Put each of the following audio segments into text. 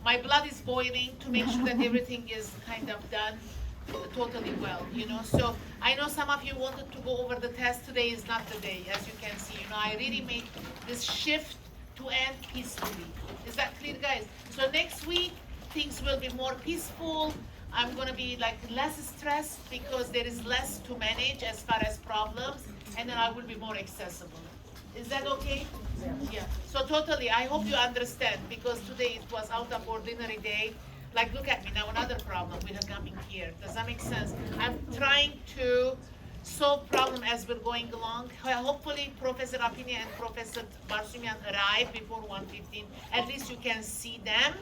my blood is boiling to make sure that everything is kind of done totally well, So I know some of you wanted to go over the test. Today is not the day, as you can see. I really made this shift to end peacefully. Is that clear, guys? So next week, things will be more peaceful. I'm gonna be like less stressed because there is less to manage as far as problems, and then I will be more accessible. Is that okay? Yeah. So totally, I hope you understand, because today it was out of ordinary day. Like, look at me now, another problem we have coming here. Does that make sense? I'm trying to solve problem as we're going along. Hopefully, Professor Apini and Professor Barsumian arrive before 1:15. At least you can see them.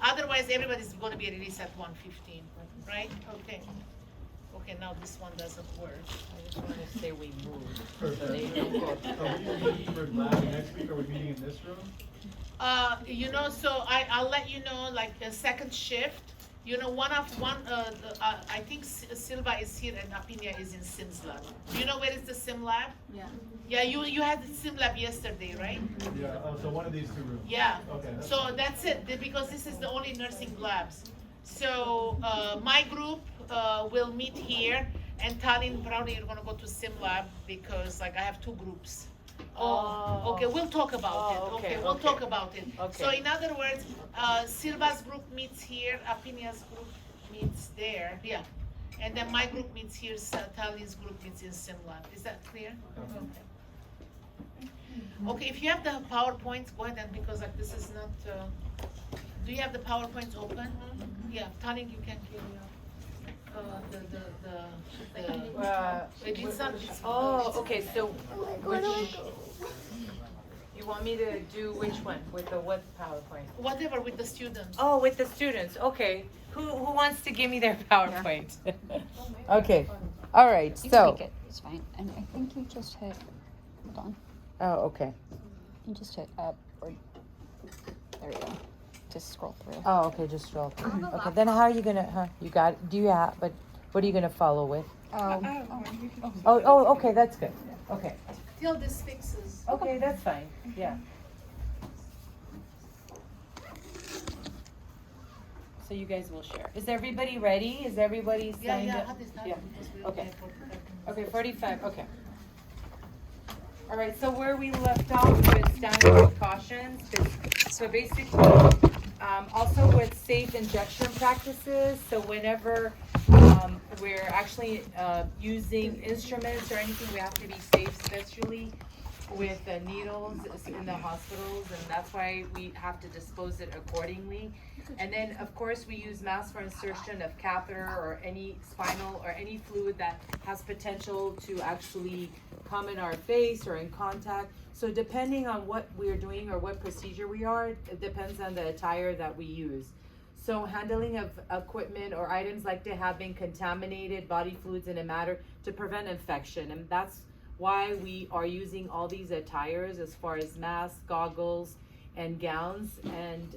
Otherwise, everybody's going to be released at 1:15, right? Okay. Okay, now this one doesn't work. I just want to say we moved. So Perfect. they don't go. Are we meeting for lab next week? Are we meeting in this room? So I'll let you know, like the second shift. I think Silva is here and Apinia is in Sim's lab. Do you know where is the Sim lab? Yeah. Yeah, you had the Sim lab yesterday, right? Yeah, so one of these two rooms. Yeah. Okay. So that's it, because this is the only nursing labs. So my group will meet here, and Tallinn, probably you're gonna go to Sim lab because like I have two groups. Oh, okay, we'll talk about it. Okay, we'll talk about it. Okay. So in other words, Silva's group meets here, Apinia's group meets there, yeah. And then my group meets here, Tallinn's group meets in Sim lab. Is that clear? Okay. Okay, if you have the PowerPoints, go ahead, and because like this is not, do you have the PowerPoints open? Yeah, Tallinn, you can carry on. Okay, so which, you want me to do which one? With the what PowerPoint? Whatever with the students. Oh, with the students, okay. Who wants to give me their PowerPoint? Okay, all right, You can so. make it. It's fine. And I think you just hit. Hold on. Oh, okay. You just hit up or there you go. Just scroll through. Oh, okay, just scroll through. Okay, then how are you gonna, you got, do you have, but what are you gonna follow with? Oh, okay, that's good. Okay. Till this fixes. Okay, that's fine, yeah. So you guys will share. Is everybody ready? Is everybody signed up? Yeah. Okay. Okay, 45, okay. All right, so where we left off with standard precautions, so basically, also with safe injection practices, so whenever we're actually using instruments or anything, we have to be safe, especially with needles in the hospitals, and that's why we have to dispose it accordingly. And then, of course, we use masks for insertion of catheter or any spinal or any fluid that has potential to actually come in our face or in contact. So depending on what we're doing or what procedure we are, it depends on the attire that we use. So handling of equipment or items like to have been contaminated, body fluids in a matter to prevent infection. And that's why we are using all these attires as far as masks, goggles, and gowns, and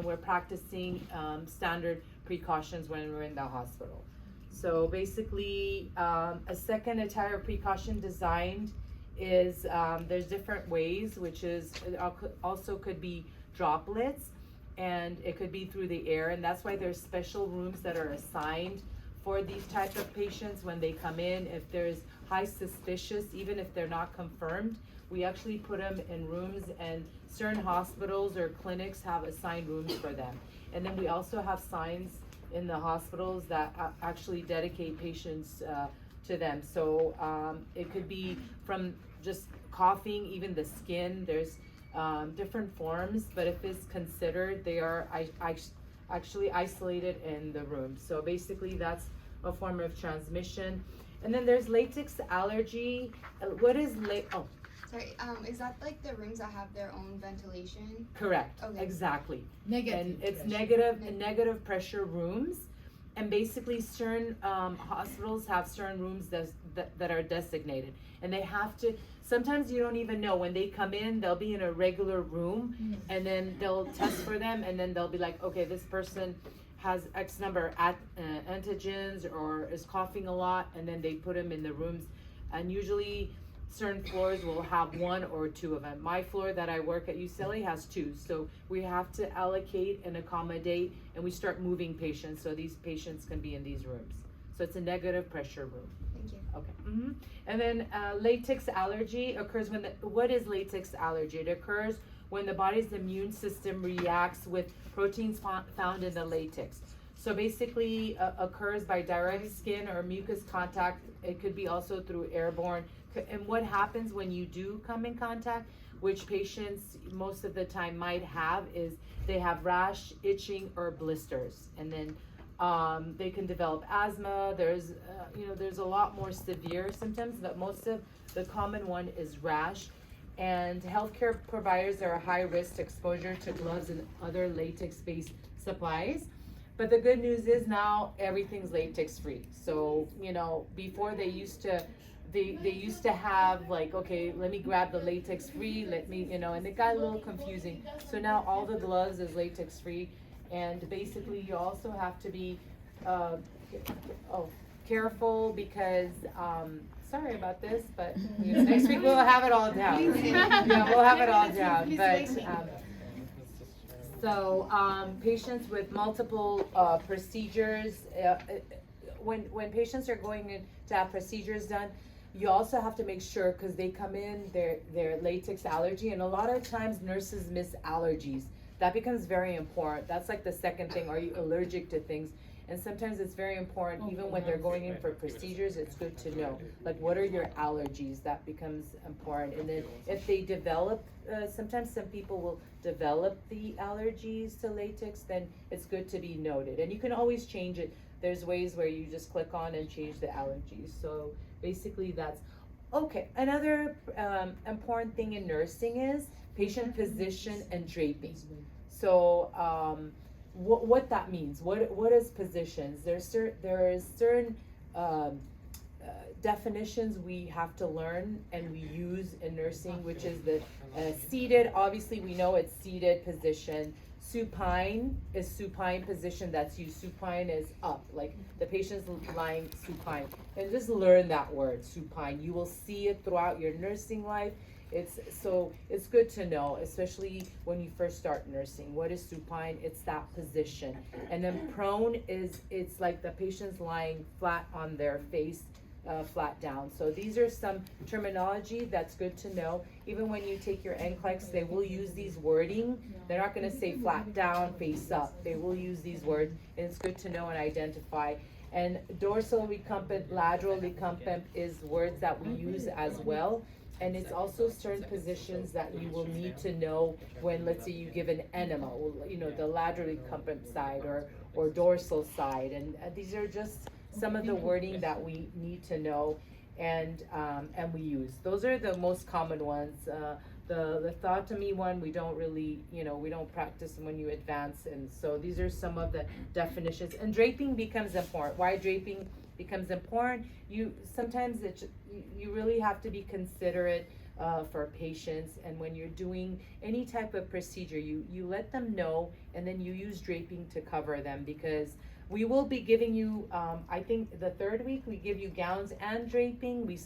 we're practicing standard precautions when we're in the hospital. So basically, a second attire precaution designed is there's different ways, which is it also could be droplets, and it could be through the air, and that's why there's special rooms that are assigned for these type of patients when they come in. If there's high suspicious, even if they're not confirmed, we actually put them in rooms, and certain hospitals or clinics have assigned rooms for them. And then we also have signs in the hospitals that actually dedicate patients to them. So it could be from just coughing, even the skin, there's different forms, but if it's considered, they are actually isolated in the room. So basically that's a form of transmission. And then there's latex allergy. What is Sorry, is that like the rooms that have their own ventilation? Correct, Okay. exactly. Negative. And it's pressure. negative pressure rooms. And basically certain hospitals have certain rooms that are designated. And they have to, sometimes you don't even know when they come in, they'll be in a regular room, and then they'll test for them, and then they'll be like, okay, this person has X number of antigens or is coughing a lot, and then they put them in the rooms. And usually certain floors will have one or two of them. My floor that I work at UCLA has two, so we have to allocate and accommodate, and we start moving patients so these patients can be in these rooms. So it's a negative pressure room. Thank you. Okay. And then latex allergy occurs when what is latex allergy? It occurs when the body's immune system reacts with proteins found in the latex. So basically occurs by direct skin or mucus contact. It could be also through airborne. And what happens when you do come in contact, which patients most of the time might have, is they have rash, itching, or blisters. And then they can develop asthma. There's there's a lot more severe symptoms, but most of the common one is rash. And healthcare providers are a high risk exposure to gloves and other latex-based supplies. But the good news is now everything's latex free. So, before they used to have like, okay, let me grab the latex free, and it got a little confusing. So now all the gloves is latex free. And basically you also have to be careful because, sorry about this, but next week we'll have it all down. Yeah, we'll have it all down. But patients with multiple procedures, when patients are going in to have procedures done, you also have to make sure, because they come in their latex allergy, and a lot of times nurses miss allergies. That becomes very important. That's like the second thing. Are you allergic to things? And sometimes it's very important, even when they're going in for procedures, it's good to know, like, what are your allergies? That becomes important. And then if they develop, sometimes some people will develop the allergies to latex, then it's good to be noted. And you can always change it. There's ways where you just click on and change the allergies. So basically that's, okay. Another important thing in nursing is patient position and draping. So, what that means, what is positions? There is certain definitions we have to learn and we use in nursing, which is the seated. Obviously, we know it's seated position. Supine is supine position that's used. Supine is up, like the patient's lying supine. And just learn that word, supine. You will see it throughout your nursing life. It's good to know, especially when you first start nursing. What is supine? It's that position. And then prone it's like the patient's lying flat on their face, flat down. So these are some terminology that's good to know. Even when you take your NCLEX, they will use these wording. They're not going to say flat down, face up. They will use these words, and it's good to know and identify. And dorsal recumbent, lateral recumbent is words that we use as well. And it's also certain positions that you will need to know when, let's say, you give an enema, the lateral recumbent side or dorsal side. And these are just some of the wording that we need to know and we use. Those are the most common ones. The thotomy one, we don't really, we don't practice when you advance. And so these are some of the definitions. And draping becomes important. Why draping becomes important? Sometimes you really have to be considerate for patients, and when you're doing any type of procedure, you let them know, and then you use draping to cover them, because we will be giving you, I think the third week we give you gowns and draping.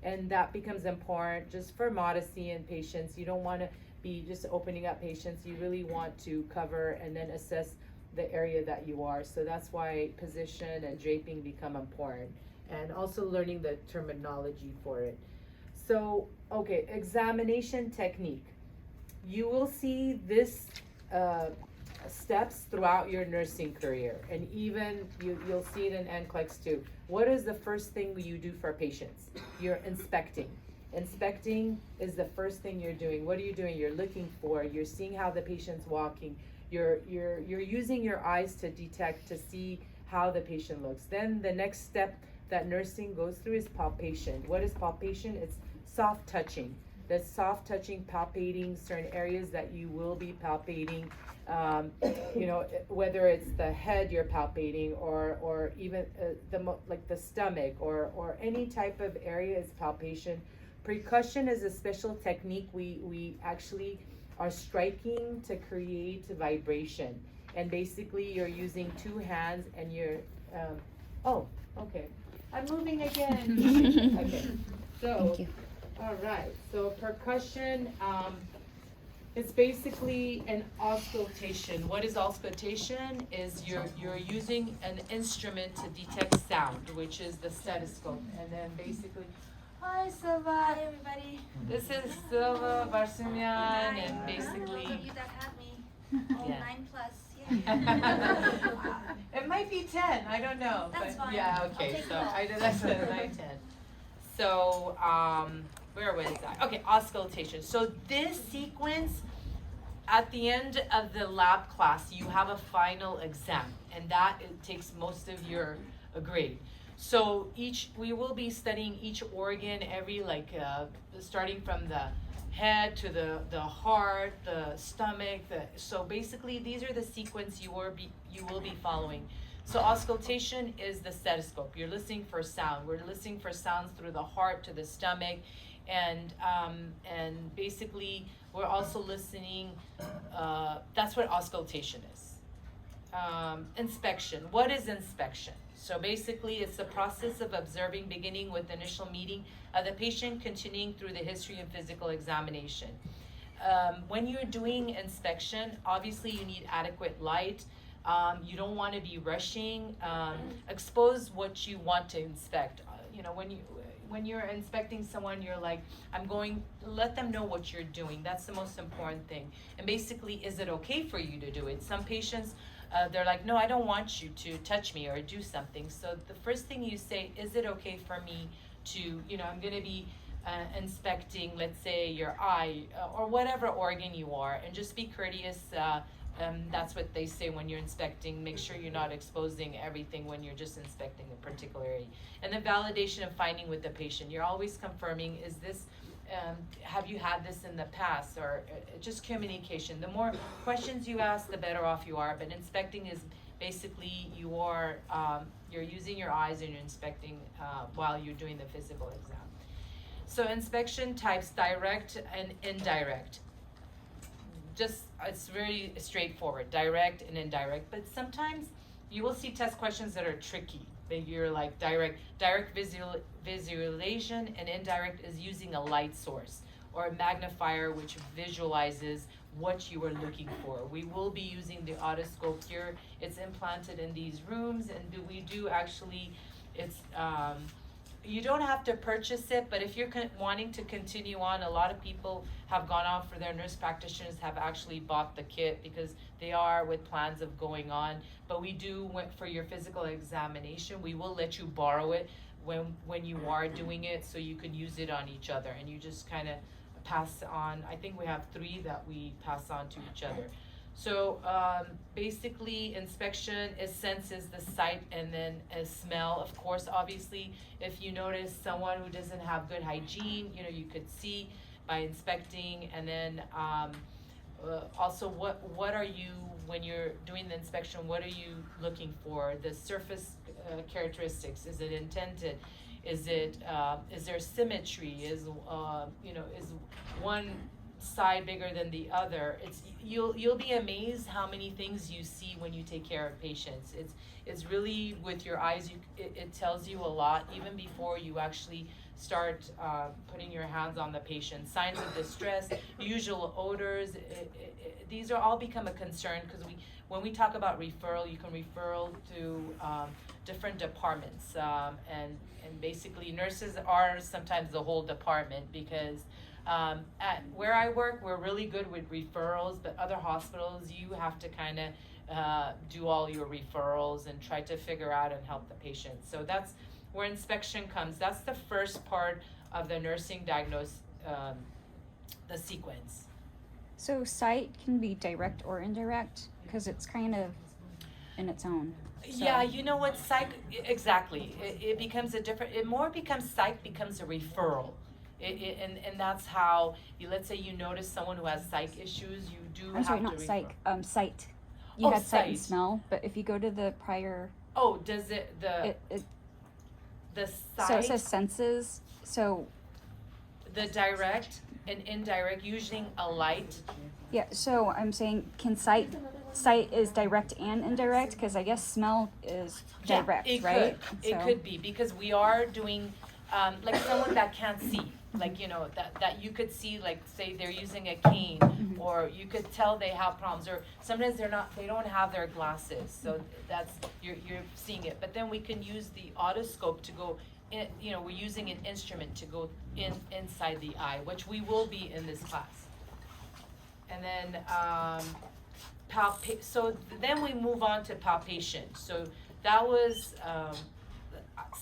And that becomes important just for modesty in patients. You don't want to be just opening up patients. You really want to cover and then assess the area that you are. So that's why position and draping become important, and also learning the terminology for it. So, okay, examination technique. You will see this steps throughout your nursing career, and even you'll see it in NCLEX too. What is the first thing you do for patients? You're inspecting. Inspecting is the first thing you're doing. What are you doing? You're looking for, you're seeing how the patient's walking. You're using your eyes to detect, to see how the patient looks. Then the next step that nursing goes through is palpation. What is palpation? It's soft touching. That's soft touching, palpating certain areas that you will be palpating. Whether it's the head you're palpating, or even like the stomach, or any type of area is palpation. Percussion is a special technique. We actually are striking to create vibration, and basically you're using two hands and you're okay, I'm moving again. Okay, so All right, so percussion, it's basically an auscultation. What is auscultation? Is you're using an instrument to detect sound, which is the stethoscope. And then basically, hi Silva. Hi everybody. This is Silva Barsumian, and Those basically, of you that have me. Oh, Yeah. 9 plus. Yeah. it might be 10, I don't know. That's but fine. Yeah, I'll okay, take so it all. I did that's 9, 10. So, where was I? Okay, auscultation. So this sequence, at the end of the lab class, you have a final exam, and that it takes most of your grade. So we will be studying each organ, every starting from the head to the heart, the stomach. So basically, these are the sequence you will be following. So auscultation is the stethoscope. You're listening for sound. We're listening for sounds through the heart to the stomach, and basically we're also listening. That's what auscultation is. Inspection. What is inspection? So basically, it's the process of observing, beginning with initial meeting of the patient, continuing through the history and physical examination. When you're doing inspection, obviously you need adequate light. You don't want to be rushing. Expose what you want to inspect. When you're inspecting someone, you're like, let them know what you're doing. That's the most important thing. And basically, is it okay for you to do it? Some patients, they're like, no, I don't want you to touch me or do something. So the first thing you say, is it okay for me to, I'm going to be inspecting, let's say, your eye or whatever organ you are, and just be courteous. That's what they say when you're inspecting. Make sure you're not exposing everything when you're just inspecting a particular area. And the validation of finding with the patient. You're always confirming, is this, have you had this in the past? Or just communication. The more questions you ask, the better off you are. But inspecting is basically you're using your eyes and you're inspecting while you're doing the physical exam. So inspection types, direct and indirect. It's very straightforward, direct and indirect, but sometimes you will see test questions that are tricky. You're like direct visualization, and indirect is using a light source or a magnifier which visualizes what you are looking for. We will be using the otoscope here. It's implanted in these rooms, and we do actually, you don't have to purchase it, but if you're wanting to continue on, a lot of people have gone on for their nurse practitioners have actually bought the kit because they are with plans of going on. But we do, for your physical examination, we will let you borrow it when you are doing it, so you can use it on each other, and you just kind of pass on. I think we have 3 that we pass on to each other. So basically, inspection is senses, the sight, and then a smell. Of course, obviously, if you notice someone who doesn't have good hygiene, you could see by inspecting. And then also, what are you, when you're doing the inspection, what are you looking for? The surface characteristics. Is it indented? Is there symmetry? Is one side bigger than the other? You'll be amazed how many things you see when you take care of patients. It's really with your eyes. It tells you a lot even before you actually start putting your hands on the patient. Signs of distress, usual odors. These are all become a concern because when we talk about referral, you can refer to different departments, and basically nurses are sometimes the whole department because at where I work, we're really good with referrals, but other hospitals, you have to kind of do all your referrals and try to figure out and help the patient. So that's where inspection comes. That's the first part of the nursing diagnosis, the sequence. So sight can be direct or indirect because it's kind of in its own. So. Yeah, you know what, psych, exactly. It becomes psych becomes a referral. And that's how let's say you notice someone who has psych issues, you do I'm sorry, have not to psych, refer. sight. You had sight and sight. smell, but if you go to the prior, Does it the sight, so it says senses, so the direct and indirect using a light? yeah, so I'm saying can sight is direct and indirect, because I guess smell is direct, it right? It could be, because we are doing like someone that can't see. like, you know, that you could see, like, say they're using a cane, or you could tell they have problems, or sometimes they don't have their glasses, so that's, you're seeing it. But then we can use the otoscope to go in, you know, we're using an instrument to go inside the eye, which we will be in this class. And then, so then we move on to palpation. So that was,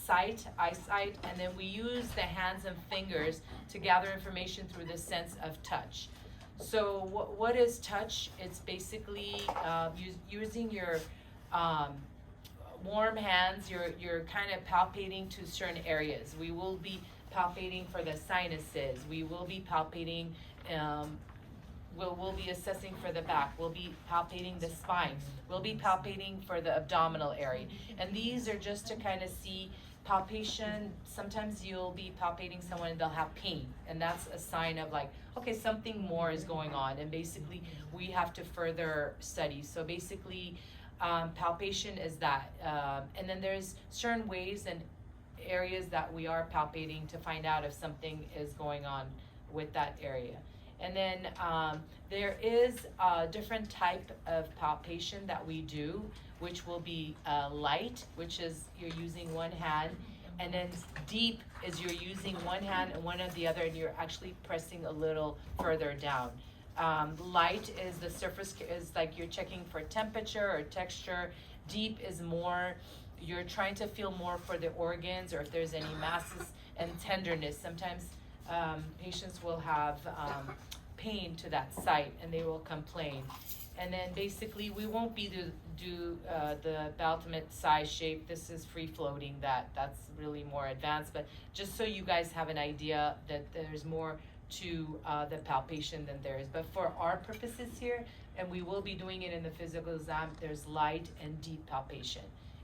eyesight, and then we use the hands and fingers to gather information through the sense of touch. So what is touch? It's basically using your warm hands, you're kind of palpating to certain areas. We will be palpating for the sinuses. We will be palpating, we'll be assessing for the back. We'll be palpating the spine. We'll be palpating for the abdominal area. And these are just to kind of see palpation. Sometimes you'll be palpating someone and they'll have pain, and that's a sign of like, okay, something more is going on, and basically we have to further study. So basically, palpation is that, and then there's certain ways and areas that we are palpating to find out if something is going on with that area. And then there is a different type of palpation that we do, which will be light, which is you're using one hand, and then deep is you're using one hand and one of the other, and you're actually pressing a little further down. Light is the surface, is like you're checking for temperature or texture. Deep is more, you're trying to feel more for the organs, or if there's any masses and tenderness. Sometimes patients will have pain to that site and they will complain. And then basically we won't be do the ultimate size shape. This is free floating, that's really more advanced, but just so you guys have an idea that there's more to the palpation than there is. But for our purposes here, and we will be doing it in the physical exam, there's light and deep palpation.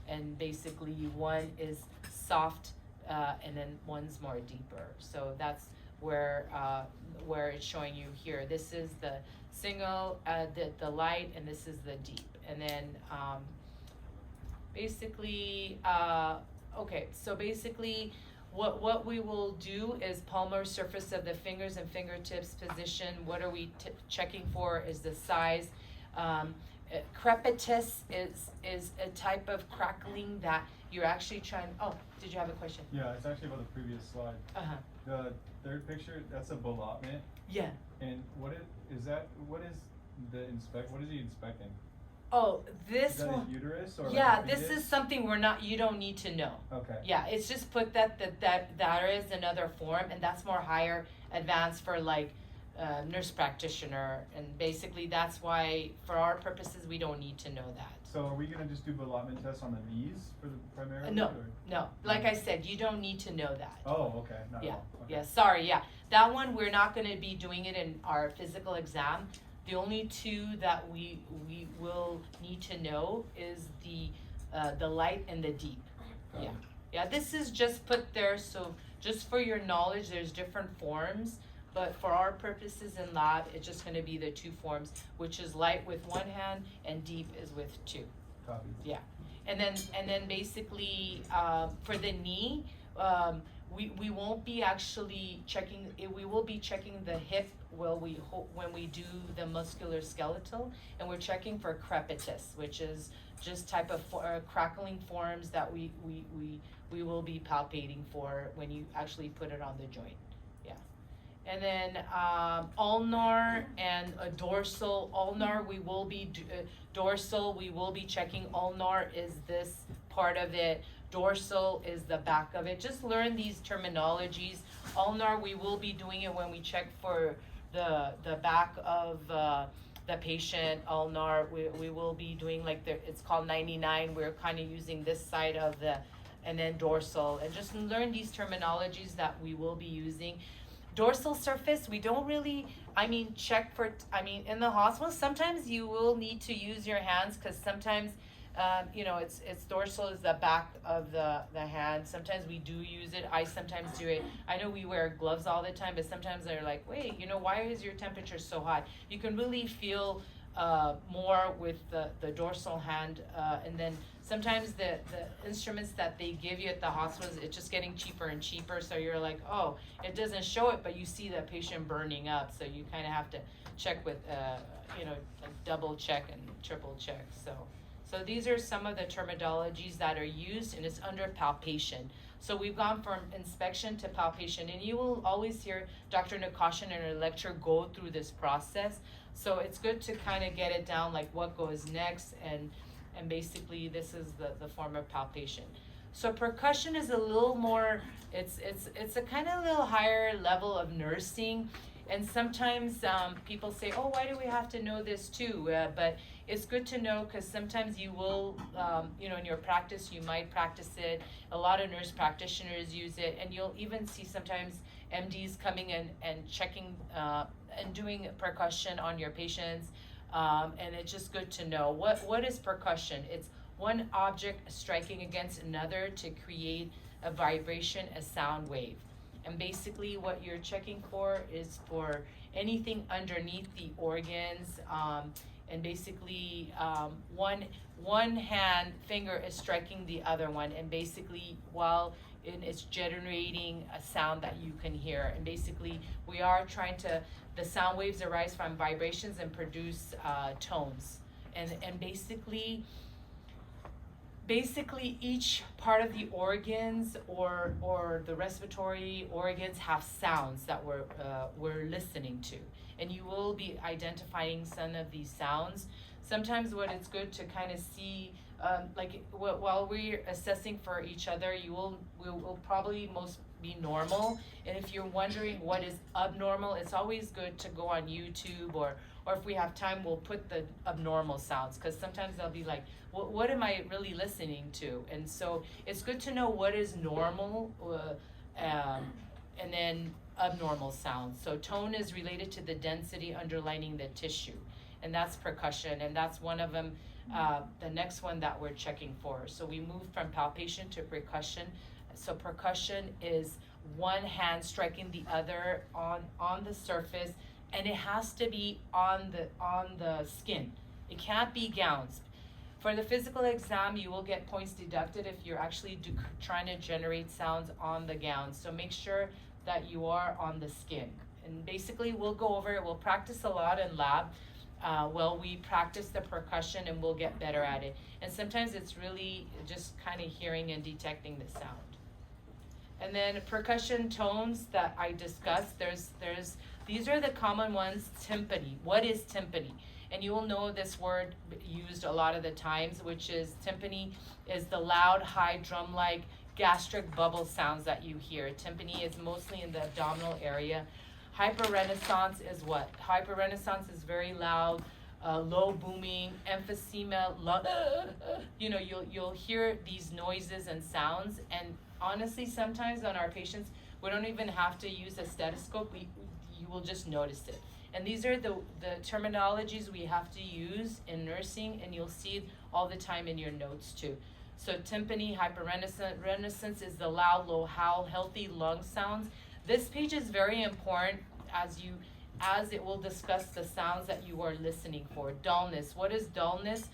And basically one is soft and then one's more deeper. So that's where it's showing you here. This is the single, the light, and this is the deep. And then basically, okay, so basically what we will do is palmar surface of the fingers and fingertips position. What are we checking for is the size. Crepitus is a type of crackling that you're actually trying, oh, did you have a question? Yeah, it's actually about the previous slide. Uh-huh. The third picture, that's a ballotment. Yeah. And what is he inspecting? Oh, this Is that one. his uterus or Yeah, like a this fetus? is something you don't need to know. Okay. Yeah, it's just put that is another form, and that's more higher advanced for like nurse practitioner, and basically that's why for our purposes we don't need to know that. So are we gonna just do ballotment tests on the knees for the primarily? No, or? no, like I said, you don't need to know that. Oh, okay, not Yeah, at all. Okay. yeah, sorry, yeah. That one, we're not gonna be doing it in our physical exam. The only two that we will need to know is the light and the deep. Got Yeah, it. yeah, this is just put there, so just for your knowledge, there's different forms, but for our purposes in lab, it's just gonna be the two forms, which is light with one hand and deep is with two. Copy. Yeah, and then basically, for the knee, we won't be actually checking, we will be checking the hip when we do the musculoskeletal, and we're checking for crepitus, which is just type of crackling forms that we will be palpating for when you actually put it on the joint. Yeah. And then ulnar and a dorsal. Ulnar, we will be dorsal, we will be checking. Ulnar is this part of it. Dorsal is the back of it. Just learn these terminologies. Ulnar, we will be doing it when we check for the back of the patient. Ulnar, we will be doing like it's called 99. We're kind of using this side of and then dorsal, and just learn these terminologies that we will be using. Dorsal surface, we don't really, check for, in the hospital, sometimes you will need to use your hands, because sometimes, it's dorsal is the back of the hand. Sometimes we do use it. I sometimes do it. I know we wear gloves all the time, but sometimes they're like, wait, why is your temperature so hot? You can really feel more with the dorsal hand, and then sometimes the instruments that they give you at the hospitals, it's just getting cheaper and cheaper, so you're like, oh, it doesn't show it, but you see the patient burning up, so you kind of have to check with, like double check and triple check. So these are some of the terminologies that are used, and it's under palpation. So we've gone from inspection to palpation, and you will always hear Dr. Nakashan in her lecture go through this process. So it's good to kind of get it down, like what goes next, and basically this is the form of palpation. So percussion is a little more, it's a kind of little higher level of nursing. And sometimes people say, oh, why do we have to know this too? But it's good to know, because sometimes you will, in your practice, you might practice it. A lot of nurse practitioners use it, and you'll even see sometimes MDs coming in and checking and doing percussion on your patients. And it's just good to know. What is percussion? It's one object striking against another to create a vibration, a sound wave. And basically what you're checking for is for anything underneath the organs, and basically one hand finger is striking the other one, and basically while it's generating a sound that you can hear. And basically we are trying to, the sound waves arise from vibrations and produce tones. And basically each part of the organs or the respiratory organs have sounds that we're listening to, and you will be identifying some of these sounds. Sometimes what it's good to kind of see, while we're assessing for each other, we will probably most be normal, and if you're wondering what is abnormal, it's always good to go on YouTube, or if we have time, we'll put the abnormal sounds, because sometimes they'll be like, what am I really listening to? And so it's good to know what is normal, and then abnormal sounds. So tone is related to the density underlining the tissue, and that's percussion, and that's one of them. The next one that we're checking for. So we moved from palpation to percussion. So percussion is one hand striking the other on the surface, and it has to be on the skin. It can't be gowns. For the physical exam, you will get points deducted if you're actually trying to generate sounds on the gown. So make sure that you are on the skin. And basically, we'll go over it. We'll practice a lot in lab. We practice the percussion, and we'll get better at it. And sometimes it's really just kind of hearing and detecting the sound. And then percussion tones that I discussed, these are the common ones. Timpani. What is timpani? And you will know this word used a lot of the times, which is timpani is the loud, high, drum-like gastric bubble sounds that you hear. Timpani is mostly in the abdominal area. Hyperrenaissance is what? Hyperrenaissance is very loud, low booming, emphysema, you'll hear these noises and sounds. And honestly, sometimes on our patients, we don't even have to use a stethoscope. You will just notice it. And these are the terminologies we have to use in nursing, and you'll see it all the time in your notes too. So timpani, hyperrenaissance is the loud, low howl, healthy lung sounds. This page is very important as it will discuss the sounds that you are listening for. Dullness. What is dullness?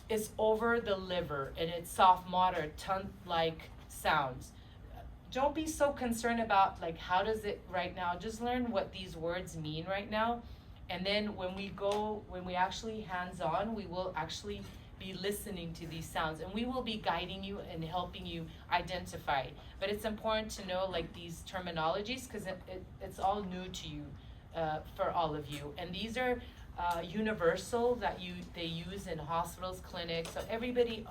It's over the liver, and it's soft, moderate, tongue-like sounds. Don't be so concerned about how does it right now. Just learn what these words mean right now. And then when we actually hands-on, we will actually be listening to these sounds, and we will be guiding you and helping you identify. But it's important to know these terminologies, because it's all new to you, for all of you. And these are universal that they use in hospitals, clinics. So everybody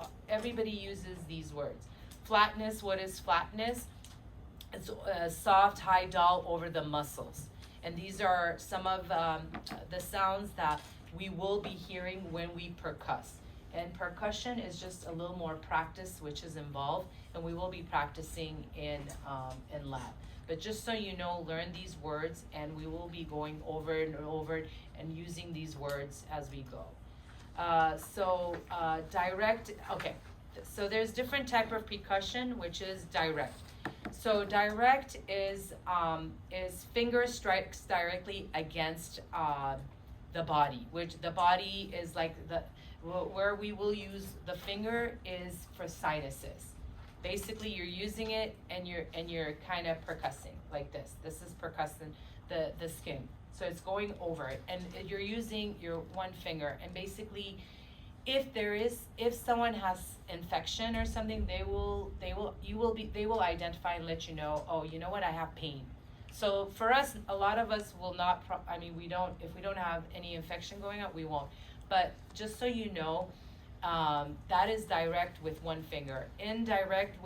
uses these words. Flatness. What is flatness? It's soft, high, dull over the muscles. And these are some of the sounds that we will be hearing when we percuss. And percussion is just a little more practice which is involved, and we will be practicing in lab. But just so you know, learn these words, and we will be going over and over and using these words as we go. Direct, okay. So there's different type of percussion, which is direct. So direct is finger strikes directly against the body, which the body is like where we will use the finger is for sinuses. Basically, you're using it and you're kind of percussing like this. This is percussing the skin. So it's going over it, and you're using your one finger. And basically, if someone has infection or something, they will identify and let you know. Oh, you know what? I have pain. So for us, a lot of us will not. If we don't have any infection going on, we won't. But just so you know, that is direct with one finger. Indirect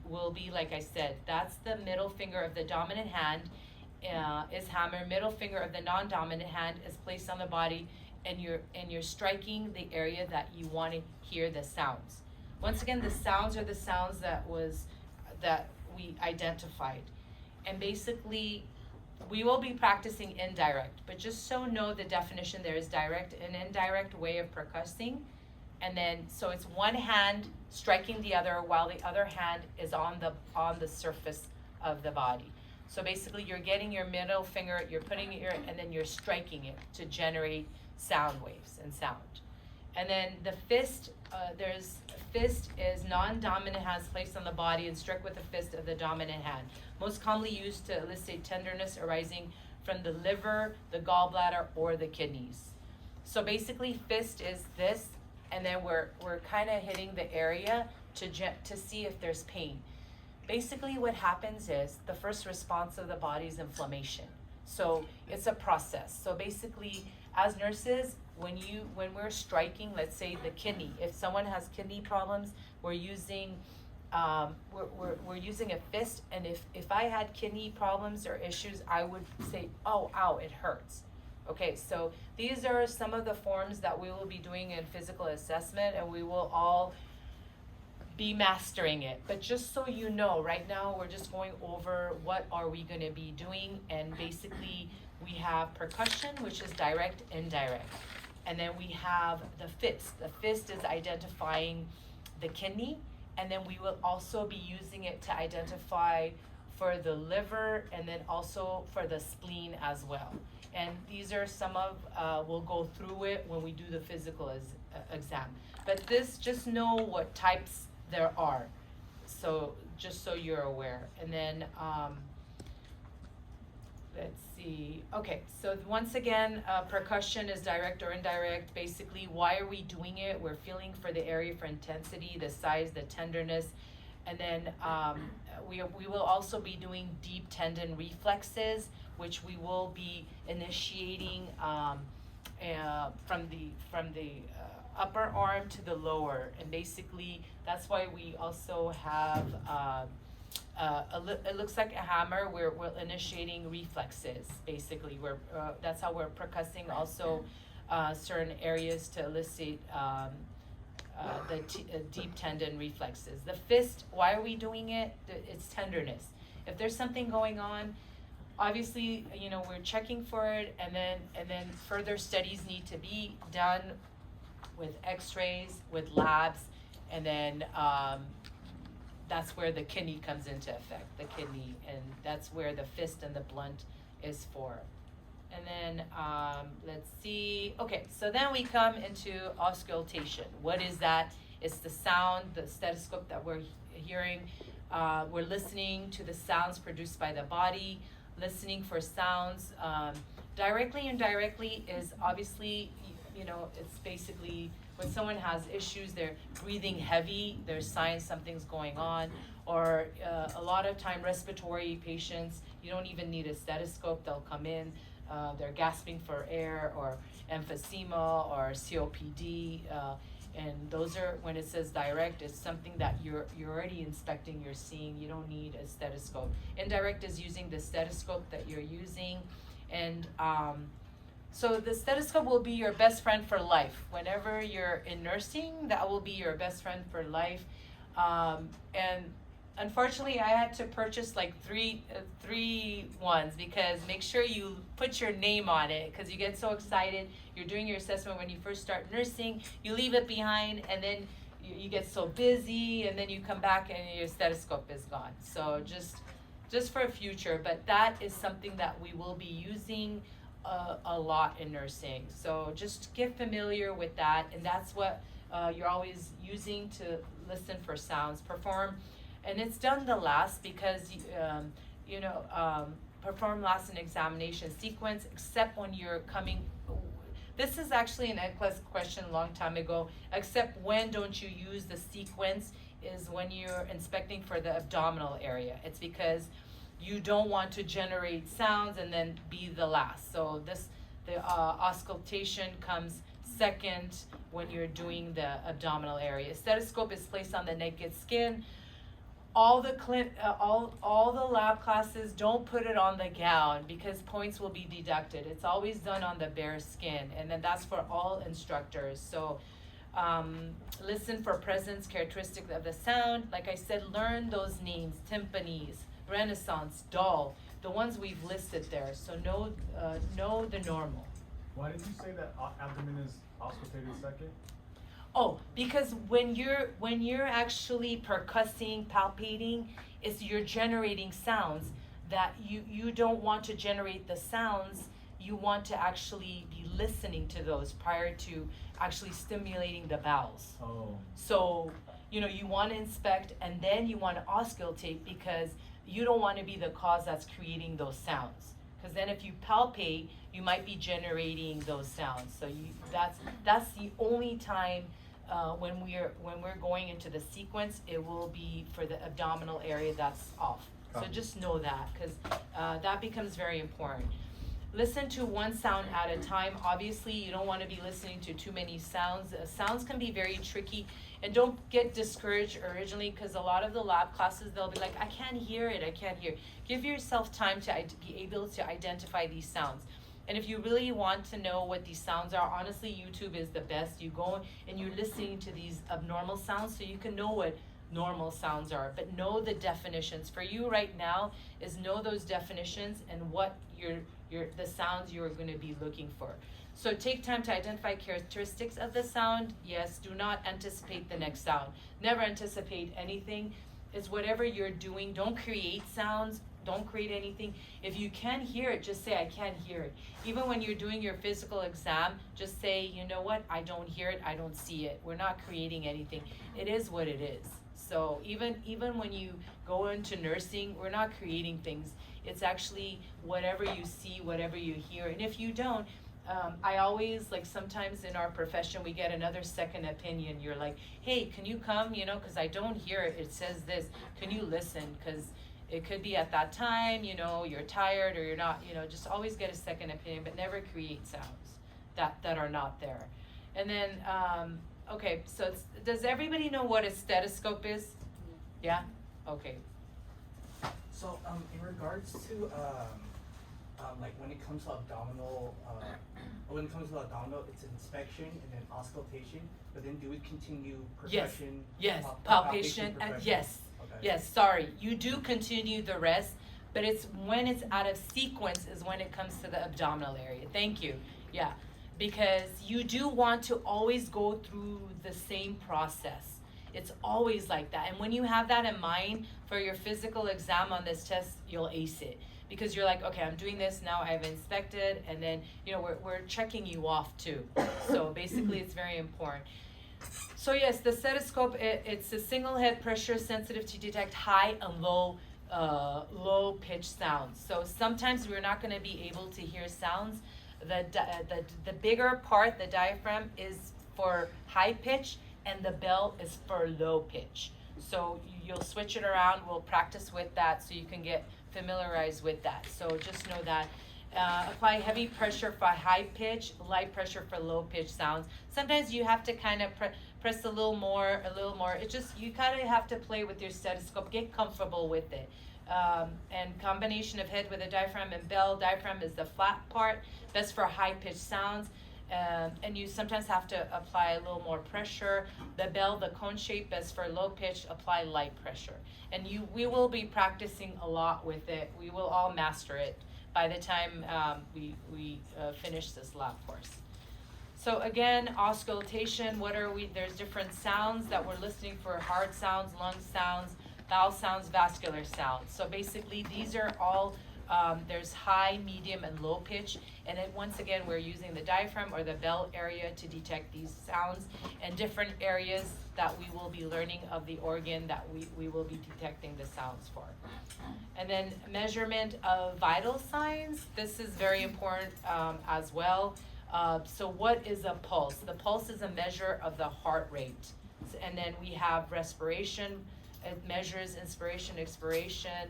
will be like I said. That's the middle finger of the dominant hand. Is hammer. Middle finger of the non-dominant hand is placed on the body, and you're striking the area that you want to hear the sounds. Once again, the sounds are the sounds that we identified, and basically, we will be practicing indirect. But just so know the definition, there is direct and indirect way of percussing, and then so it's one hand striking the other while the other hand is on the surface of the body. So basically, you're getting your middle finger, you're putting it and then you're striking it to generate sound waves and sound. And then the fist, fist is non-dominant hands placed on the body and struck with the fist of the dominant hand. Most commonly used to elicit tenderness arising from the liver, the gallbladder, or the kidneys. So basically, fist is this, and then we're kind of hitting the area to see if there's pain. Basically, what happens is the first response of the body is inflammation. So it's a process. So basically, as nurses, when we're striking, let's say the kidney, if someone has kidney problems, we're using we're using a fist. And if I had kidney problems or issues, I would say, oh, ow, it hurts. Okay, so these are some of the forms that we will be doing in physical assessment, and we will all be mastering it. But just so you know, right now we're just going over what are we going to be doing, and basically we have percussion, which is direct, indirect, and then we have the fist. The fist is identifying the kidney, and then we will also be using it to identify for the liver, and then also for the spleen as well. And these are some of we'll go through it when we do the physical exam. But this, just know what types there are, so just so you're aware. And then let's see. Okay, so once again, percussion is direct or indirect. Basically, why are we doing it? We're feeling for the area, for intensity, the size, the tenderness, and then we will also be doing deep tendon reflexes, which we will be initiating from the upper arm to the lower. And basically, that's why we also have it looks like a hammer. We're initiating reflexes. Basically, that's how we're percussing also certain areas to elicit the deep tendon reflexes. The fist, why are we doing it? It's tenderness. If there's something going on, obviously, we're checking for it, and then further studies need to be done with x-rays, with labs, and then that's where the kidney comes into effect, the kidney, and that's where the fist and the blunt is for. And then let's see. Okay, so then we come into auscultation. What is that? It's the sound, the stethoscope that we're hearing. We're listening to the sounds produced by the body, listening for sounds. Directly and indirectly is obviously, it's basically when someone has issues, they're breathing heavy, there's signs something's going on, or a lot of time respiratory patients, you don't even need a stethoscope, they'll come in, they're gasping for air, or emphysema, or COPD, and those are, when it says direct, it's something that you're already inspecting, you're seeing, you don't need a stethoscope. Indirect is using the stethoscope that you're using, and so the stethoscope will be your best friend for life. Whenever you're in nursing, that will be your best friend for life. And unfortunately, I had to purchase like three ones, because make sure you put your name on it, because you get so excited. You're doing your assessment when you first start nursing, you leave it behind, and then you get so busy, and then you come back and your stethoscope is gone. So just for future, but that is something that we will be using a lot in nursing. So just get familiar with that, and that's what you're always using to listen for sounds. Perform, and it's done the last because perform last in examination sequence, except when you're coming. This is actually an NCLEX question a long time ago. Except when don't you use the sequence is when you're inspecting for the abdominal area. It's because you don't want to generate sounds and then be the last. So the auscultation comes second when you're doing the abdominal area. Stethoscope is placed on the naked skin. All the lab classes, don't put it on the gown because points will be deducted. It's always done on the bare skin, and then that's for all instructors. So listen for presence, characteristics of the sound. Like I said, learn those names: timpanis, Renaissance, dull, the ones we've listed there. So know the normal. Why did you say that abdomen is auscultated second? Oh, because when you're actually percussing, palpating, you're generating sounds that you don't want to generate the sounds. You want to actually be listening to those prior to actually stimulating the bowels. Oh. So, you want to inspect and then you want to auscultate because you don't want to be the cause that's creating those sounds. Because then if you palpate, you might be generating those sounds. So that's the only time when we're going into the sequence, it will be for the abdominal area that's off. So just know that, because that becomes very important. Listen to one sound at a time. Obviously, you don't want to be listening to too many sounds. Sounds can be very tricky, and don't get discouraged originally, because a lot of the lab classes, they'll be like, I can't hear it, I can't hear. Give yourself time to be able to identify these sounds. And if you really want to know what these sounds are, honestly, YouTube is the best. You go and you're listening to these abnormal sounds so you can know what normal sounds are, but know the definitions. For you right now is know those definitions and what the sounds you're going to be looking for. So take time to identify characteristics of the sound. Yes, do not anticipate the next sound. Never anticipate anything. It's whatever you're doing. Don't create sounds. Don't create anything. If you can hear it, just say, I can't hear it. Even when you're doing your physical exam, just say, you know what, I don't hear it, I don't see it. We're not creating anything. It is what it is. So even when you go into nursing, we're not creating things. It's actually whatever you see, whatever you hear. And if you don't, I always, like, sometimes in our profession, we get another second opinion. You're like, hey, can you come, because I don't hear it. It says this. Can you listen? Because it could be at that time, you're tired or you're not, just always get a second opinion, but never create sounds that are not there. And then, okay, so does everybody know what a stethoscope is? Yeah? Okay. So, in regards to, like when it comes to abdominal, it's inspection and then auscultation, but then do we continue percussion? Yes, palpation, palpation, percussion? yes. Okay. Yes, sorry, you do continue the rest, but it's when it's out of sequence is when it comes to the abdominal area. Thank you. Yeah, because you do want to always go through the same process. It's always like that. And when you have that in mind for your physical exam on this test, you'll ace it. Because you're like, okay, I'm doing this now, I've inspected, and then, we're checking you off too. So basically, it's very important. So yes, the stethoscope, it's a single head pressure sensitive to detect high and low pitch sounds. So sometimes we're not going to be able to hear sounds. The bigger part, the diaphragm, is for high pitch, and the bell is for low pitch. So you'll switch it around. We'll practice with that so you can get familiarized with that. So just know that. Apply heavy pressure for high pitch, light pressure for low pitch sounds. Sometimes you have to kind of press a little more. It just, you kind of have to play with your stethoscope, get comfortable with it. And combination of head with a diaphragm and bell. Diaphragm is the flat part, best for high pitched sounds. And you sometimes have to apply a little more pressure. The bell, the cone shape, best for low pitch, apply light pressure. And we will be practicing a lot with it. We will all master it by the time we finish this lab course. So again, auscultation, there's different sounds that we're listening for: hard sounds, lung sounds, vowel sounds, vascular sounds. So basically these are all there's high, medium, and low pitch. And then once again, we're using the diaphragm or the bell area to detect these sounds, and different areas that we will be learning of the organ that we will be detecting the sounds for. And then measurement of vital signs. This is very important as well. So what is a pulse? The pulse is a measure of the heart rate. And then we have respiration. It measures inspiration, expiration.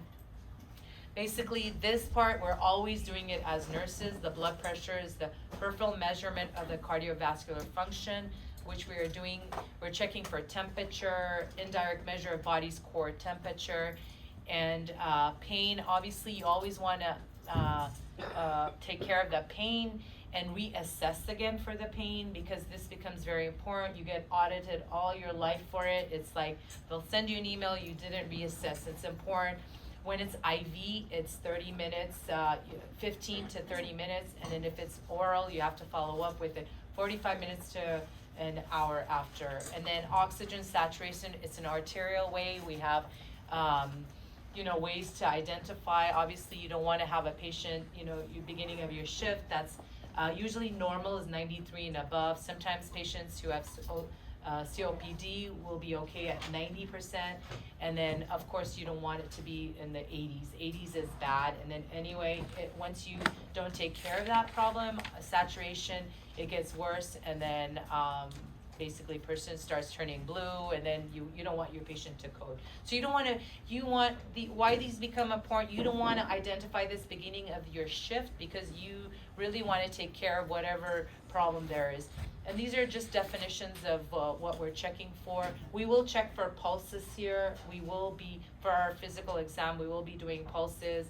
Basically, this part, we're always doing it as nurses. The blood pressure is the peripheral measurement of the cardiovascular function, which we are doing. We're checking for temperature, indirect measure of body's core temperature, and pain. Obviously, you always want to take care of the pain and reassess again for the pain, because this becomes very important. You get audited all your life for it. It's like they'll send you an email, you didn't reassess. It's important. When it's IV, it's 30 minutes, 15 to 30 minutes, and then if it's oral, you have to follow up with it 45 minutes to an hour after. And then oxygen saturation, it's an arterial way. We have, ways to identify. Obviously, you don't want to have a patient, beginning of your shift, that's usually normal is 93 and above. Sometimes patients who have COPD will be okay at 90%, and then of course you don't want it to be in the 80s. 80s is bad, and then anyway, once you don't take care of that problem, saturation, it gets worse, and then basically person starts turning blue, and then you don't want your patient to code. So why these become important, you don't want to identify this beginning of your shift, because you really want to take care of whatever problem there is. And these are just definitions of what we're checking for. We will check for pulses here. For our physical exam, we will be doing pulses.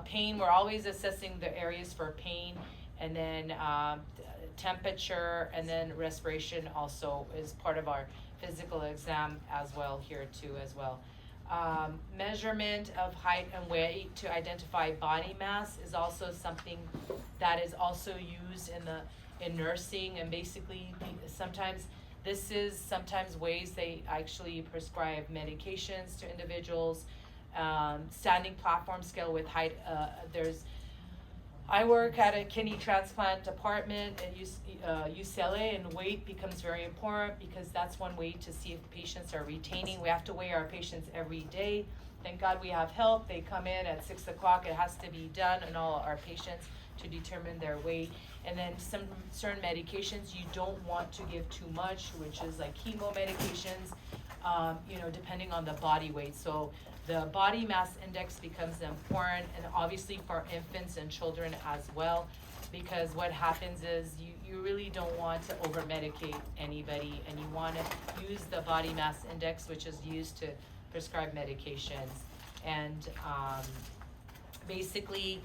Pain, we're always assessing the areas for pain, and then temperature, and then respiration also is part of our physical exam as well here too as well. Measurement of height and weight to identify body mass is also something that is also used in nursing, and basically sometimes ways they actually prescribe medications to individuals. Standing platform scale with height, I work at a kidney transplant department at UCLA, and weight becomes very important, because that's one way to see if patients are retaining. We have to weigh our patients every day. Thank God we have help. They come in at 6 o'clock. It has to be done on all our patients to determine their weight. And then some certain medications you don't want to give too much, which is like chemo medications, depending on the body weight. So the body mass index becomes important, and obviously for infants and children as well, because what happens is you really don't want to over medicate anybody, and you want to use the body mass index, which is used to prescribe medications. And basically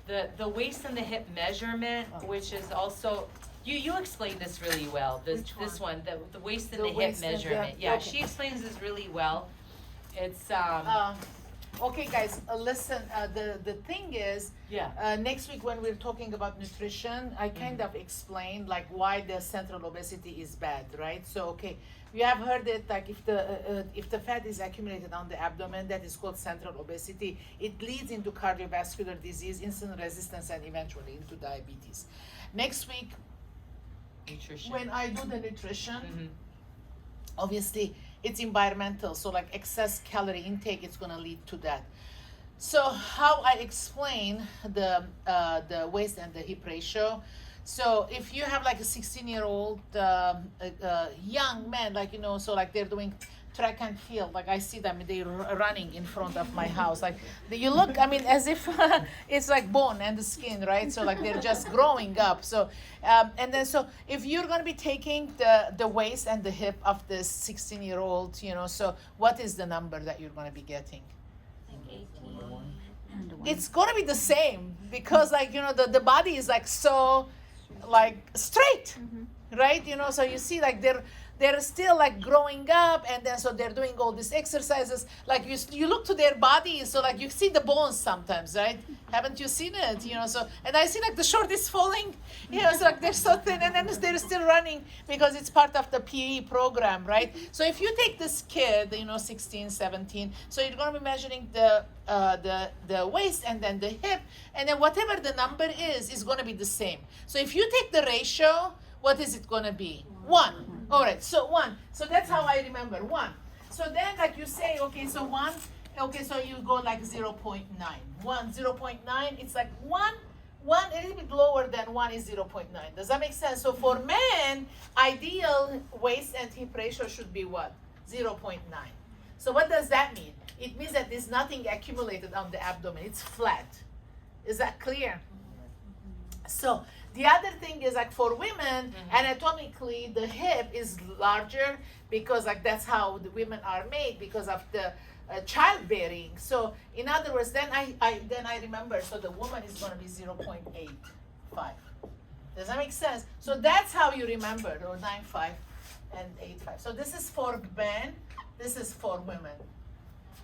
the waist and the hip measurement, which is also, you explained this really well, this one, the waist and the hip measurement. Yeah, okay. She explains this really well. It's okay guys, listen, the thing is, next week when we're talking about nutrition, I kind of explained like why the central obesity is bad, right? So okay, you have heard it, like if the fat is accumulated on the abdomen, that is called central obesity. It leads into cardiovascular disease, insulin resistance, and eventually into diabetes. Next week, nutrition. When I do the nutrition, obviously it's environmental, so like excess calorie intake, it's gonna lead to that. So how I explain the waist and the hip ratio. So if you have like a 16-year-old young man, like, so like they're doing track and field, like I see them, they're running in front of my house. Like you look, as if it's like bone and the skin, right? So like they're just growing up. So, and then so if you're gonna be taking the waist and the hip of this 16-year-old, so what is the number that you're gonna be getting? It's gonna be the same, because like, the body is like so like straight, right? You know, so you see like they're still like growing up, and then so they're doing all these exercises. Like you look to their bodies, so like you see the bones sometimes, right? Haven't you seen it? You know, so and I see like the short is falling. You know, it's like they're so thin, and then they're still running because it's part of the PE program, right? So if you take this kid, you know, 16, 17, so you're gonna be measuring the waist and then the hip, and then whatever the number is gonna be the same. So if you take the ratio, what is it gonna be? 1. All right, so 1. So that's how I remember 1. So then like you say, okay, so 1, okay, so you go like 0.9. 0.9, it's like 1, a little bit lower than 1 is 0.9. Does that make sense? So for men, ideal waist and hip ratio should be what? 0.9. So what does that mean? It means that there's nothing accumulated on the abdomen. It's flat. Is that clear? So the other thing is like for women, anatomically, the hip is larger because like that's how the women are made because of the childbearing. So in other words, then I remember, so the woman is going to be 0.85. Does that make sense? So that's how you remember, or 9.5 and 8.5. So this is for men, this is for women.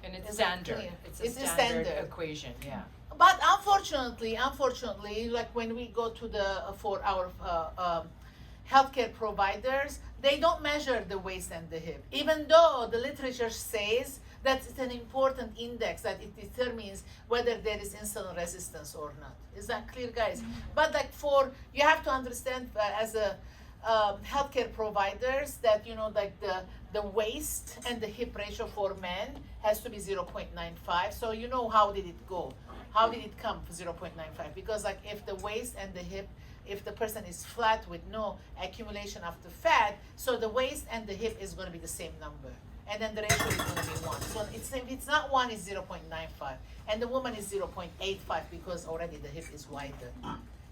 And it's Is that standard. clear? It's a standard equation, yeah. But unfortunately, like when we go to for our healthcare providers, they don't measure the waist and the hip, even though the literature says that it's an important index that it determines whether there is insulin resistance or not. Is that clear, guys? But like you have to understand as a healthcare providers that, you know, like the waist and the hip ratio for men has to be 0.95. So you know, how did it go? How did it come for 0.95? Because like if the waist and the hip, if the person is flat with no accumulation of the fat, so the waist and the hip is going to be the same number. And then the ratio is going to be 1. So if it's not 1, it's 0.95. And the woman is 0.85 because already the hip is wider.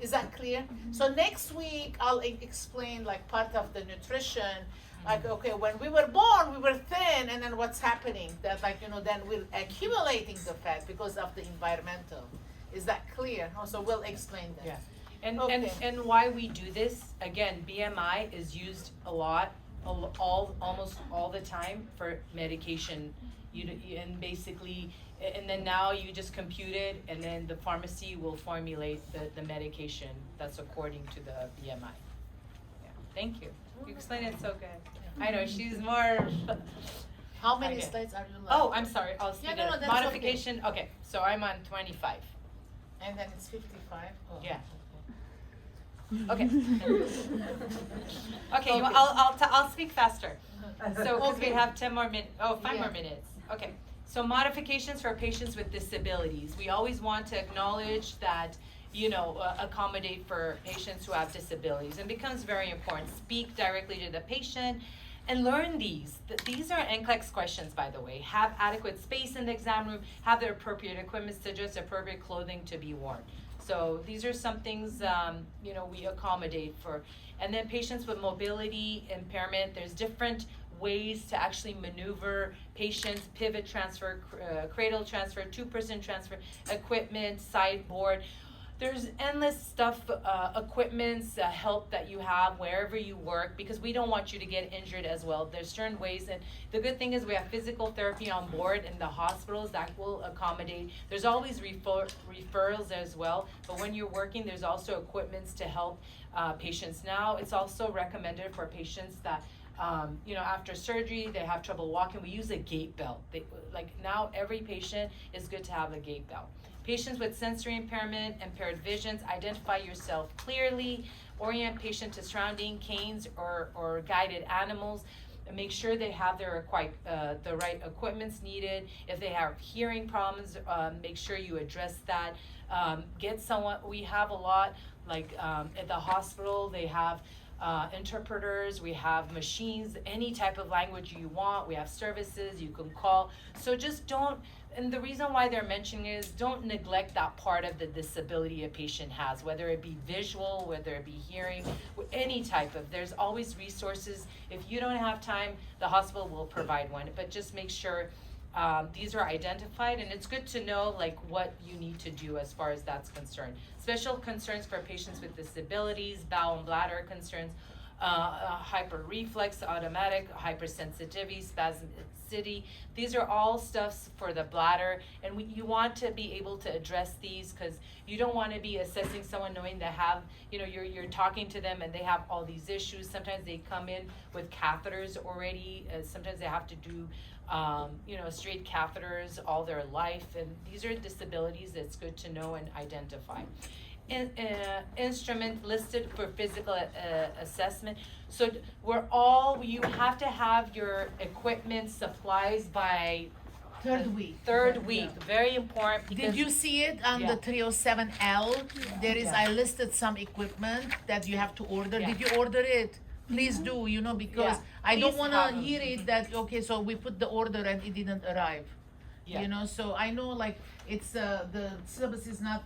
Is that clear? So next week, I'll explain like part of the nutrition. Like, okay, when we were born, we were thin, and then what's happening? That like, you know, then we're accumulating the fat because of the environmental. Is that clear? So we'll explain that. Yeah. And, Okay. and why we do this, again, BMI is used a lot, almost all the time for medication. And basically, and then now you just compute it, and then the pharmacy will formulate the medication that's according to the BMI. Yeah, thank you. You explained it so good. I know, she's more. How many Okay. slides are you left? Oh, I'm sorry, I'll speak no, it. that's Modification, okay, so I'm on 25. And then it's 55. Oh, Yeah. okay. Okay. Okay, I'll speak faster. So, because we Okay. have 10 more minutes, 5 Yeah. more minutes. Okay, so modifications for patients with disabilities. We always want to acknowledge that, you know, accommodate for patients who have disabilities. And becomes very important. Speak directly to the patient and learn these. These are NCLEX questions, by the way. Have adequate space in the exam room, have the appropriate equipment to adjust appropriate clothing to be worn. So these are some things, you know, we accommodate for. And then patients with mobility impairment, there's different ways to actually maneuver patients, pivot transfer, cradle transfer, two-person transfer, equipment, sideboard. There's endless stuff, equipments, help that you have wherever you work, because we don't want you to get injured as well. There's certain ways, and the good thing is we have physical therapy on board in the hospitals that will accommodate. There's always referrals as well, but when you're working, there's also equipments to help patients. Now, it's also recommended for patients that you know, after surgery, they have trouble walking. We use a gait belt. Like now, every patient is good to have a gait belt. Patients with sensory impairment, impaired visions, identify yourself clearly, orient patient to surrounding canes or guided animals, and make sure they have the right equipments needed. If they have hearing problems, make sure you address that. Get someone, we have a lot, like at the hospital, they have interpreters, we have machines, any type of language you want, we have services you can call. So just don't, and the reason why they're mentioning is don't neglect that part of the disability a patient has, whether it be visual, whether it be hearing, any type of, there's always resources. If you don't have time, the hospital will provide one, but just make sure these are identified, and it's good to know like what you need to do as far as that's concerned. Special concerns for patients with disabilities, bowel and bladder concerns, hyper reflex, automatic, hypersensitivity, spasticity. These are all stuffs for the bladder, and you want to be able to address these because you don't want to be assessing someone knowing they have, you're talking to them and they have all these issues. Sometimes they come in with catheters already. Sometimes they have to do straight catheters all their life, and these are disabilities that's good to know and identify. Instrument listed for physical assessment. So you have to have your equipment supplies by Third week. Third week, very important. Did you see it on the 307L? There is, I listed some equipment that you have to order. Did you order it? Please do, because I don't want to hear it that, okay, so we put the order and it didn't arrive. So I know it's the syllabus is not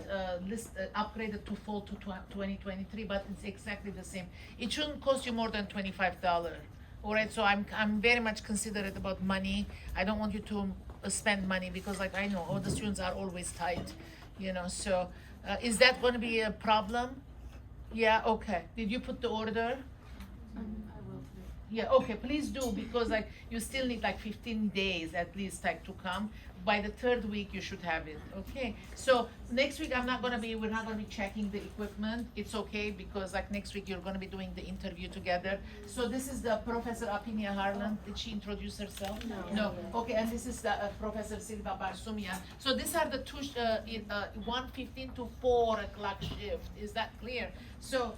upgraded to fall to 2023, but it's exactly the same. It shouldn't cost you more than $25. All right, so I'm very much considerate about money. I don't want you to spend money because I know all the students are always tight, so is that going to be a problem? Yeah, okay. Did you put the order? I will. Yeah, okay, please do, because you still need 15 days at least to come. By the third week you should have it. Okay, so next week we're not gonna be checking the equipment. It's okay, because next week you're gonna be doing the interview together. So this is the Professor Apinia Harlan. Did she introduce herself? No. Okay, and this is the Professor Silva Barsumian. So these are the two 1:15 to 4 o'clock shift. Is that clear? So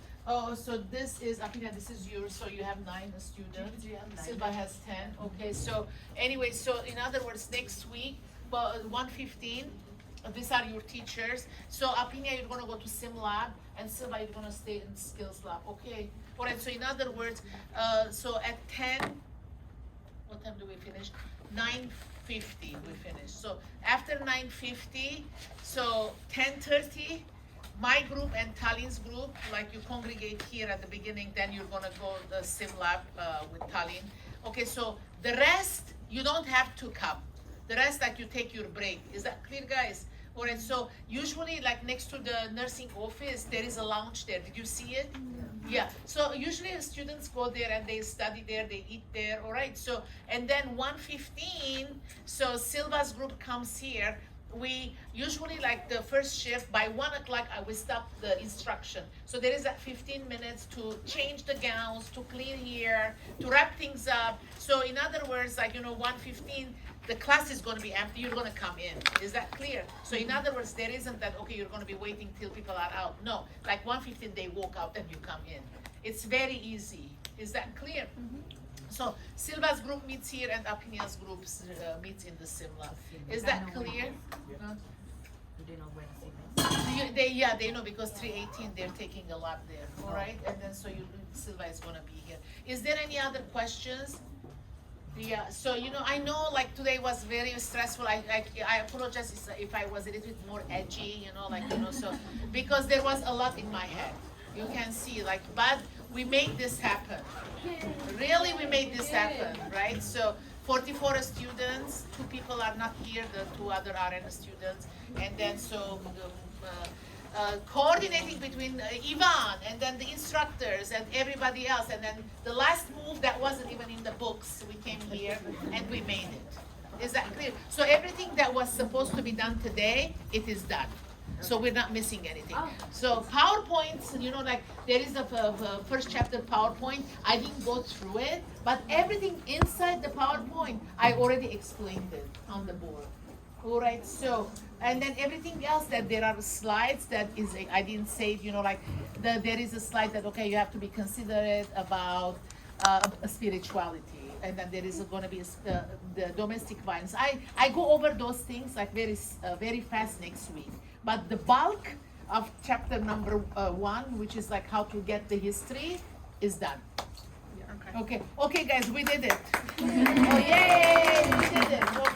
so this is Apinia, this is yours, so you have 9 students. Silva has 10. Okay, so anyway, so in other words, next week, 1:15, these are your teachers. So Apinia, you're gonna go to Sim Lab, and Silva, you're gonna stay in Skills Lab. Okay. All right. So in other words, so at 10, what time do we finish? 9:50 we finish. So after 9:50, so 10:30. My group and Tallin's group, you congregate here at the beginning, then you're gonna go the Sim Lab with Tallinn. Okay, so the rest, you don't have to come. The rest, you take your break. Is that clear, guys? All right, so usually, next to the nursing office, there is a lounge there. Did you see it? Yeah, so usually students go there and they study there, they eat there, all right? So, and then 1:15, so Silva's group comes here. We usually the first shift by 1 o'clock we stop the instruction. So there is 15 minutes to change the gowns, to clean here, to wrap things up. So in other words, 1:15, the class is going to be empty. You're going to come in. Is that clear? So in other words, there isn't that, okay, you're going to be waiting till people are out. No, 1:15 they walk out and you come in. It's very easy. Is that clear? So Silva's group meets here and Apinia's group meets in the Sim Lab. Is that clear? They know because 318 they're taking a lab there. All right, and then so Silva is gonna be here. Is there any other questions? Yeah. So I know today was very stressful. I apologize if I was a little bit more edgy. So because there was a lot in my head. You can see but we made this happen. Really, we made this happen, right? So 44 students, 2 people are not here, the 2 other RN students, and then so coordinating between Ivan and then the instructors and everybody else, and then the last move that wasn't even in the books, we came here and we made it. Is that clear? So everything that was supposed to be done today, it is done. So we're not missing anything. So PowerPoints, there is a first chapter PowerPoint. I didn't go through it, but everything inside the PowerPoint, I already explained it on the board. All right, so, and then everything else that there are slides that is, I didn't say, there is a slide that, okay, you have to be considerate about spirituality. And then there is going to be the domestic violence. I go over those things very fast next week. But the bulk of chapter number 1, which is how to get the history, is done. Yeah. Okay, guys, we did it. Oh, yay, we did it.